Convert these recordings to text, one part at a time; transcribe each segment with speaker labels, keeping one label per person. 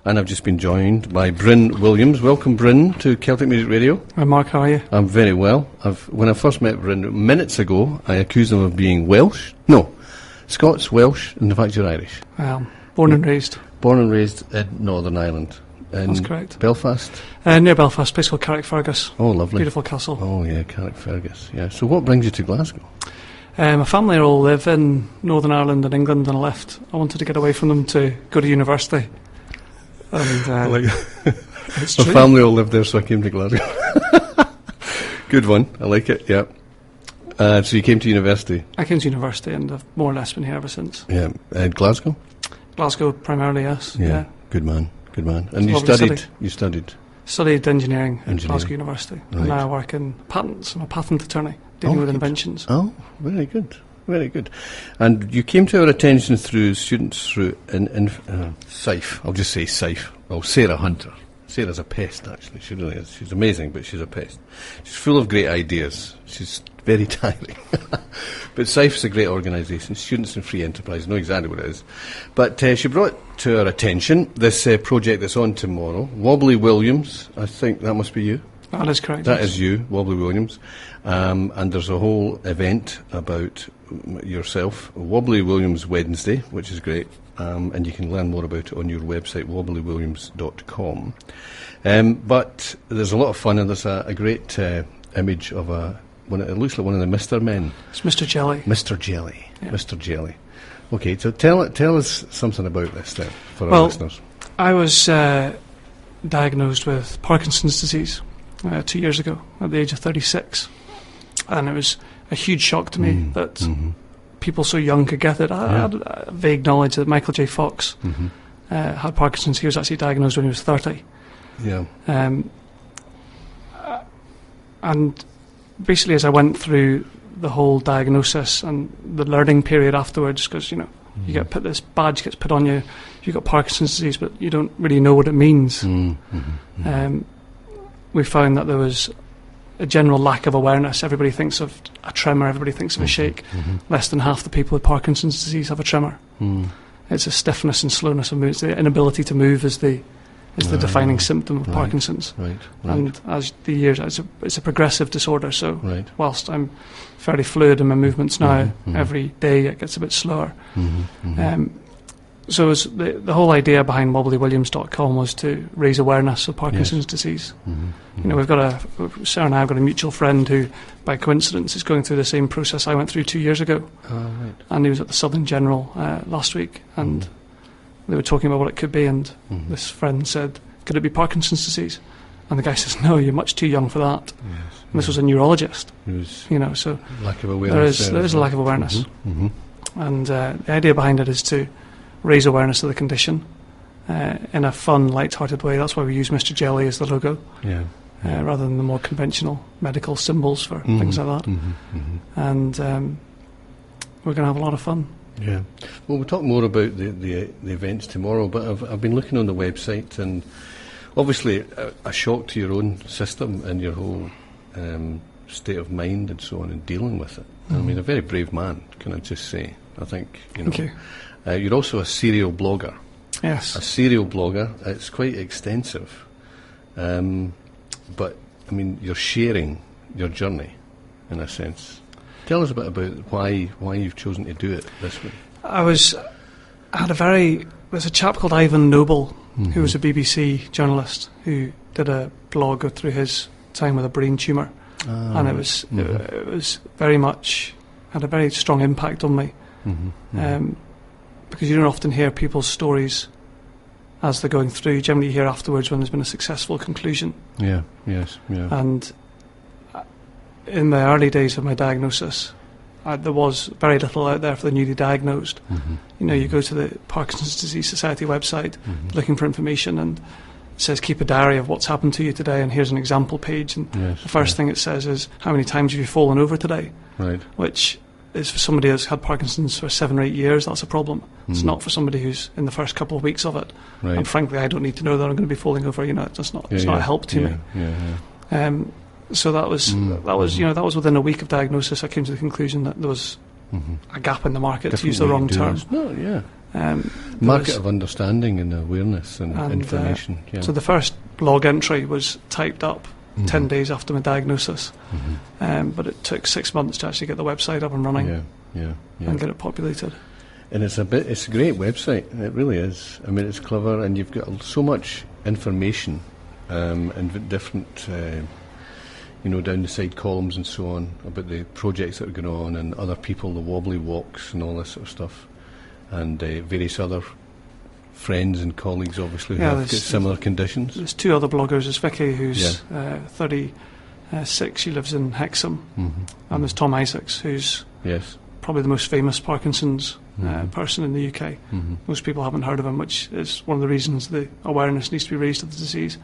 Speaker 1: And I've just been joined by Bryn Williams. Welcome, Bryn, to Celtic Music Radio.
Speaker 2: Hi, Mark. How are you?
Speaker 1: I'm very well. When I first met Bryn minutes ago, I accused him of being Welsh. No, Scots, Welsh, and in fact you're Irish.
Speaker 2: Born and raised.
Speaker 1: Born and raised in Northern Ireland.
Speaker 2: That's correct.
Speaker 1: Belfast?
Speaker 2: Near Belfast, a place called Carrickfergus.
Speaker 1: Oh, lovely.
Speaker 2: Beautiful castle.
Speaker 1: Oh, yeah, Carrickfergus. Yeah. So what brings you to Glasgow?
Speaker 2: My family all live in Northern Ireland and England, and I wanted to get away from them to go to university. And it's
Speaker 1: My
Speaker 2: true.
Speaker 1: family all lived there, so I came to Glasgow. Good one. I like it, yeah. So you came to university?
Speaker 2: I came to university and I've more or less been here ever since.
Speaker 1: Yeah. Glasgow?
Speaker 2: Glasgow primarily, yes.
Speaker 1: Yeah. Good man. Good man. And
Speaker 2: It's
Speaker 1: you
Speaker 2: a lovely
Speaker 1: studied?
Speaker 2: city.
Speaker 1: You studied?
Speaker 2: Studied engineering at Glasgow University.
Speaker 1: Right.
Speaker 2: And now I work in patents. I'm a patent attorney, dealing with inventions.
Speaker 1: Oh, very good. Very good. And you came to our attention through students through in SIFE. I'll just say SIFE. Well, Sara Hunter. Sarah's a pest, actually. She really is. She's amazing, but she's a pest. She's full of great ideas. She's very tiring. But SIFE's a great organisation. Students in Free Enterprise know exactly what it is. But she brought to our attention this project that's on tomorrow. Wobbly Williams. I think that must be you.
Speaker 2: That is correct.
Speaker 1: That is you, Wobbly Williams. And there's a whole event about yourself, Wobbly Williams Wednesday, which is great. And you can learn more about it on your website, wobblywilliams.com. But there's a lot of fun, and there's a great image of it looks like one of the Mr. Men.
Speaker 2: It's Mr. Jelly.
Speaker 1: Mr. Jelly.
Speaker 2: Yeah.
Speaker 1: Mr. Jelly. Okay, so tell us something about this then, for our listeners.
Speaker 2: I was diagnosed with Parkinson's disease 2 years ago at the age of 36. And it was a huge shock to me that people so young could get it. I had a vague knowledge that Michael J. Fox had Parkinson's. He was actually diagnosed when he was 30.
Speaker 1: Yeah.
Speaker 2: And basically, as I went through the whole diagnosis and the learning period afterwards, because, you get this badge gets put on you, you've got Parkinson's disease, but you don't really know what it means. We found that there was a general lack of awareness. Everybody thinks of a tremor, everybody thinks of a shake. Less than half the people with Parkinson's disease have a tremor. It's a stiffness and slowness of movement. It's the inability to move is the defining symptom of Parkinson's.
Speaker 1: Right.
Speaker 2: And as the years, it's a progressive disorder, so whilst I'm fairly fluid in my movements now, every day it gets a bit slower. So the whole idea behind wobblywilliams.com was to raise awareness of Parkinson's disease. We've got Sara and I have got a mutual friend who, by coincidence, is going through the same process I went through 2 years ago. And he was at the Southern General last week, and they were talking about what it could be, and this friend said, "Could it be Parkinson's disease?" And the guy says, "No, you're much too young for that." And this was a neurologist. So
Speaker 1: lack of awareness.
Speaker 2: There is a lack of awareness. And the idea behind it is to raise awareness of the condition in a fun, light-hearted way. That's why we use Mr. Jelly as the logo, rather than the more conventional medical symbols for things like that. And we're going to have a lot of fun.
Speaker 1: Yeah. Well, we'll talk more about the events tomorrow, but I've been looking on the website, and obviously a shock to your own system and your whole state of mind and so on in dealing with it. I mean, a very brave man, can I just say. I think,
Speaker 2: Thank you.
Speaker 1: You're also a serial blogger.
Speaker 2: Yes.
Speaker 1: A serial blogger. It's quite extensive. But, I mean, you're sharing your journey, in a sense. Tell us a bit about why you've chosen to do it this way.
Speaker 2: There's a chap called Ivan Noble, who was a BBC journalist, who did a blog through his time with a brain tumour. And it was very much, had a very strong impact on me. Because you don't often hear people's stories as they're going through. Generally you hear afterwards when there's been a successful conclusion. And in the early days of my diagnosis, there was very little out there for the newly diagnosed. You go to the Parkinson's Disease Society website looking for information, and it says keep a diary of what's happened to you today, and here's an example page, and the first thing it says is how many times have you fallen over today, which is for somebody who's had Parkinson's for 7 or 8 years. That's a problem. It's not for somebody who's in the first couple of weeks of it. And frankly, I don't need to know that I'm going to be falling over. It's not a help to me. So that was within a week of diagnosis. I came to the conclusion that there was a gap in the market, to use the wrong term.
Speaker 1: Market of understanding and awareness and information.
Speaker 2: So the first blog entry was typed up 10 days after my diagnosis, but it took 6 months to actually get the website up and running and get it populated.
Speaker 1: And it's a great website. It really is. I mean, it's clever, and you've got so much information and different, down the side columns and so on about the projects that are going on and other people, the wobbly walks and all this sort of stuff, and various other friends and colleagues, obviously, who have got similar conditions.
Speaker 2: There's 2 other bloggers. There's Vicky, who's 36. She lives in Hexham, and there's Tom Isaacs, who's probably the most famous Parkinson's person in the UK. Most people haven't heard of him, which is one of the reasons the awareness needs to be raised of the disease.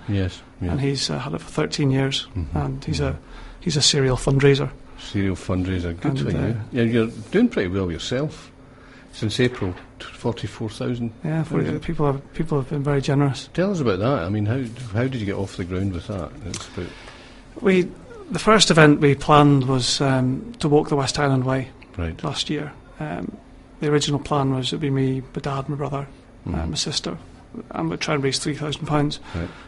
Speaker 2: And he's had it for 13 years, and he's a serial fundraiser.
Speaker 1: Serial fundraiser, good for you. Yeah, you're doing pretty well yourself. Since April, 44,000. Yeah,
Speaker 2: people have been very generous.
Speaker 1: Tell us about that. I mean, how did you get off the ground with that?
Speaker 2: The first event we planned was to walk the West Highland Way last year. The original plan was it would be me, my dad, my brother, my sister, and we'd try and raise £3,000.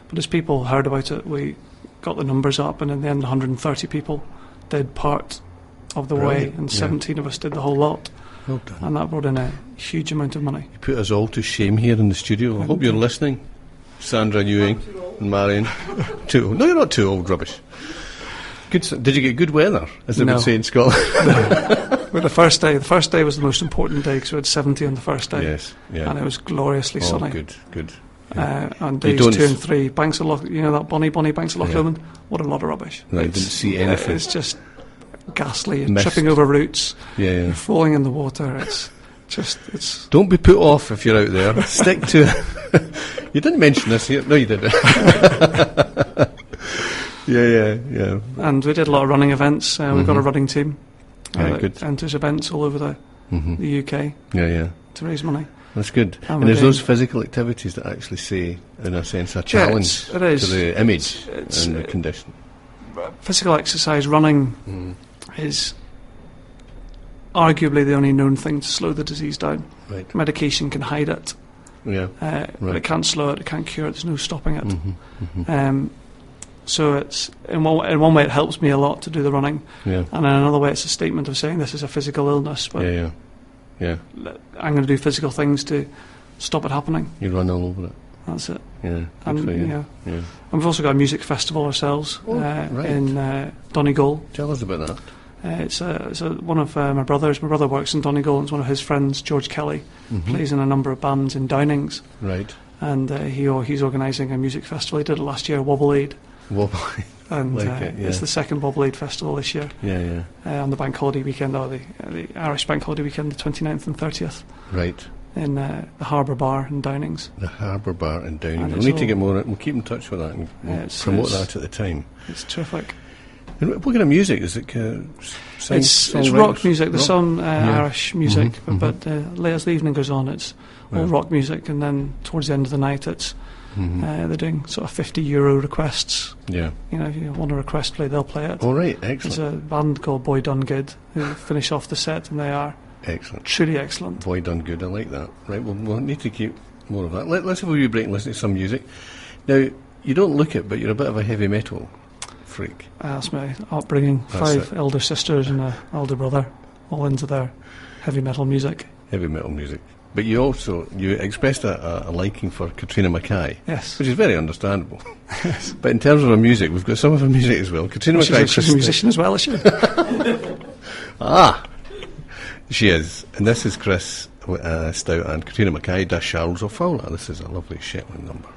Speaker 2: But as people heard about it, we got the numbers up, and in the end 130 people did part of the way, and 17 of us did the whole lot.
Speaker 1: Well done.
Speaker 2: And that brought in a huge amount of money.
Speaker 1: You put us all to shame here in the studio. I hope you're listening, Sandra Ewing and Marion. Too old. No, you're not too old, rubbish. Good. Did you get good weather, as they would say in Scotland?
Speaker 2: Well, the first day was the most important day, because we had 70 on the first day. And it was gloriously sunny.
Speaker 1: Good.
Speaker 2: And days 2 and 3, Banks of Loch, that Bonnie Banks of Loch Lomond, what a lot of rubbish.
Speaker 1: I didn't see anything.
Speaker 2: It's just ghastly, and tripping over roots, you're falling in the water. It's
Speaker 1: don't be put off if you're out there. Stick to it. You didn't mention this here. No, you didn't. Yeah.
Speaker 2: And we did a lot of running events. We've got a running team
Speaker 1: good.
Speaker 2: enters events all over the UK to raise money.
Speaker 1: That's good. And there's those physical activities that actually say, in a sense, a challenge to the image and the condition.
Speaker 2: Physical exercise, running, is arguably the only known thing to slow the disease down. Medication can hide it, but it can't slow it, it can't cure it, there's no stopping it. So it's in one way it helps me a lot to do the running, and in another way it's a statement of saying this is a physical illness, but I'm going to do physical things to stop it happening.
Speaker 1: You run all over it.
Speaker 2: That's it.
Speaker 1: And
Speaker 2: we've also got a music festival ourselves in Donegal.
Speaker 1: Tell us about that.
Speaker 2: It's one of my brothers. My brother works in Donegal, and it's one of his friends, George Kelly, plays in a number of bands in Downings. And he's organising a music festival. He did it last year, Wobble Aid. And it's the second Wobble Aid festival this year. On the bank holiday weekend, or the Irish bank holiday weekend, the 29th and 30th. In the Harbour Bar in Downings. The
Speaker 1: Harbour Bar in Downings. We'll need to get more. We'll keep in touch with that and we'll promote that at the time.
Speaker 2: It's terrific.
Speaker 1: And what kind of music is it?
Speaker 2: It's rock music. There's some Irish music, but late as the evening goes on, it's all rock music, and then towards the end of the night, it's they're doing sort of €50 requests. If you want a request play, they'll play it.
Speaker 1: All right, excellent.
Speaker 2: There's a band called Boy Done Good who finish off the set, and they are
Speaker 1: excellent,
Speaker 2: truly excellent.
Speaker 1: Boy Done Good, I like that. Right, we'll need to keep more of that. Let's have a wee break and listen to some music. Now, you don't look it, but you're a bit of a heavy metal freak.
Speaker 2: That's my upbringing. 5 elder sisters and an elder brother, all into their heavy metal music. But you expressed a liking for Katrina Mackay, which is very understandable. But in terms of her music, we've got some of her music as well. Katrina Mackay, she's a musician as well, is she?
Speaker 1: She is. And this is Chris Stout and Katrina Mackay, Das Charles of Fowler. This is a lovely Shetland number.